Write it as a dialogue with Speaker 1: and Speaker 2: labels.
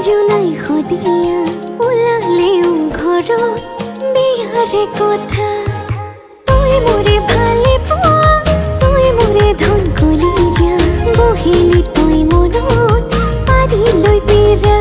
Speaker 1: জুলাই খদিয়া ওলালেও ঘৰত বিয়াৰে কথা তই মোৰে ভালে পোৱা তই মোৰে ধন কলিজা বহিলি তই মনত পাৰি লৈ বিৰা